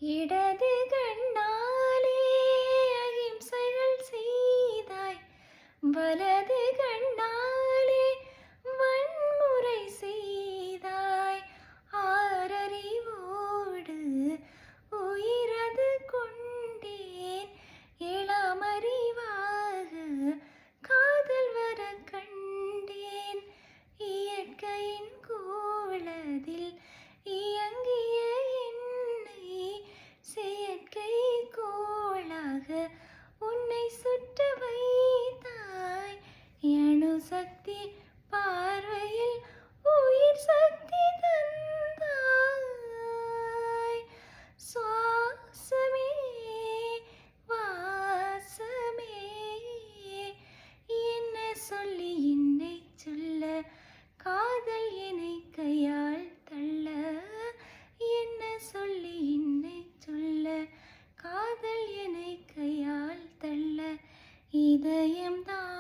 இடது கண்ணாலே அகிம்சைகள் செய்தாய், வலது கண்ணாலே வன்முறை செய்தாய். ஆறறிவோடு உயிரது கொண்டேன், ஏழாமறிவாக காதல் வர கண்டேன். இயற்கையின் கோலத்தில் இயங்கிய என்னை செயற்கை கோளாக உன்னை சுற்ற வைத்தாய். அணுசக்தி பார்வையில் உயிர் சக்தி தந்தாய். சுவாசமே வாசமே என்ன சொல்லி என்னை சொல்ல, காதல் என்னை கையால் தள்ள. என்ன சொல்லி என்னை சொல்ல, காதல் என்னை கையால் தள்ள. இதயம்தான்